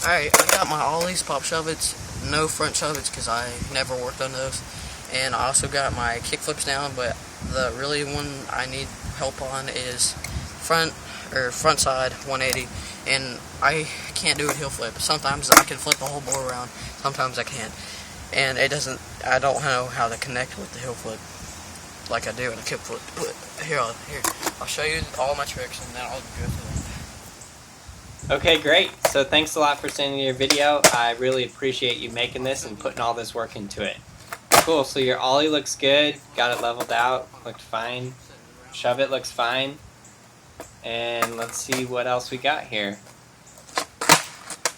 Alright, I got my ollies, pop shove-its, no front shove-its because I never worked on those. And I also got my kick flips down, but the really one I need help on is frontside 180. And I can't do a heel flip. Sometimes I can flip the whole board around, sometimes I can't. And I don't know how to connect with the heel flip like I do in a kick flip. Here, I'll show you all my tricks and then I'll go through them. Okay, great. So thanks a lot for sending your video. I really appreciate you making this and putting all this work into it. Cool, so your ollie looks good. Got it leveled out, looked fine. Shove it looks fine. And let's see what else we got here.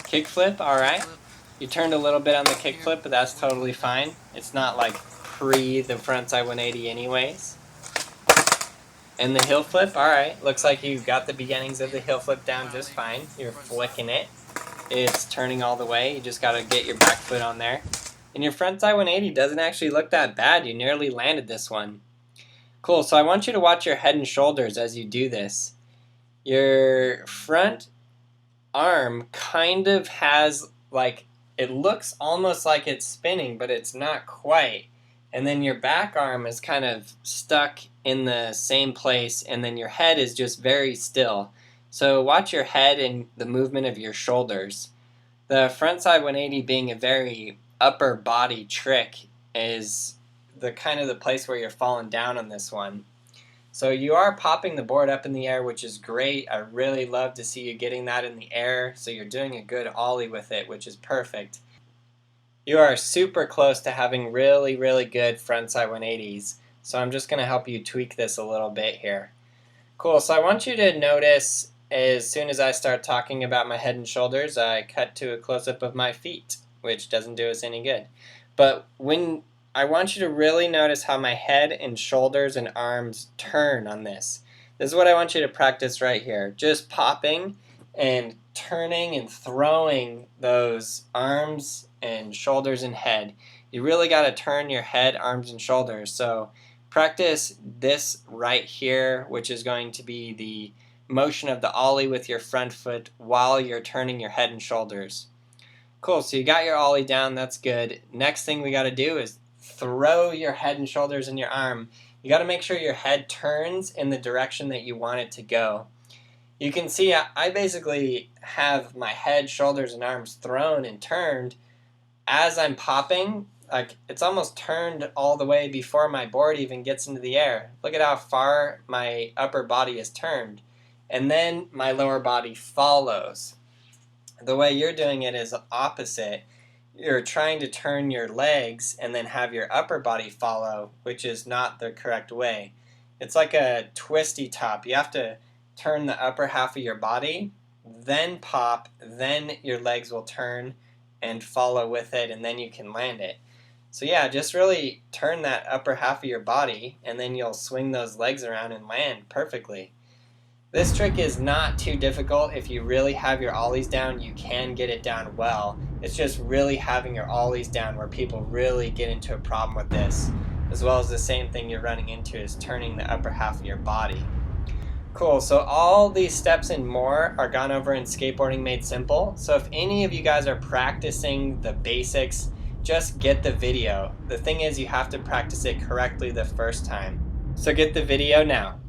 Kickflip, alright. You turned a little bit on the kickflip, but that's totally fine. It's not like pre the frontside 180 anyways. And the heel flip, alright. Looks like you got the beginnings of the heel flip down just fine. You're flicking it. It's turning all the way. You just got to get your back foot on there. And your frontside 180 doesn't actually look that bad. You nearly landed this one. Cool, so I want you to watch your head and shoulders as you do this. Your front arm kind of has, like, it looks almost like it's spinning, but it's not quite. And then your back arm is kind of stuck in the same place, and then your head is just very still. So watch your head and the movement of your shoulders. The frontside 180 being a very upper body trick is the kind of the place where you're falling down on this one. So you are popping the board up in the air, which is great. I really love to see you getting that in the air. So you're doing a good ollie with it, which is perfect. You are super close to having really, really good frontside 180s. So I'm just going to help you tweak this a little bit here. Cool, so I want you to notice as soon as I start talking about my head and shoulders, I cut to a close-up of my feet, which doesn't do us any good. But when I want you to really notice how my head and shoulders and arms turn on this. This is what I want you to practice right here. Just popping and turning and throwing those arms and shoulders and head. You really got to turn your head, arms, and shoulders. So practice this right here, which is going to be the motion of the ollie with your front foot while you're turning your head and shoulders. Cool, so you got your ollie down, that's good. Next thing we got to do is throw your head and shoulders and your arm. You got to make sure your head turns in the direction that you want it to go. You can see I basically have my head, shoulders, and arms thrown and turned as I'm popping. Like it's almost turned all the way before my board even gets into the air. Look at how far my upper body is turned. And then my lower body follows. The way you're doing it is opposite. You're trying to turn your legs and then have your upper body follow, which is not the correct way. It's like a twisty top. You have to turn the upper half of your body, then pop, then your legs will turn and follow with it, and then you can land it. So yeah, just really turn that upper half of your body, and then you'll swing those legs around and land perfectly. This trick is not too difficult. If you really have your ollies down, you can get it down well. It's just really having your ollies down where people really get into a problem with this, as well as the same thing you're running into is turning the upper half of your body. Cool, so all these steps and more are gone over in Skateboarding Made Simple. So if any of you guys are practicing the basics, just get the video. The thing is you have to practice it correctly the first time. So get the video now.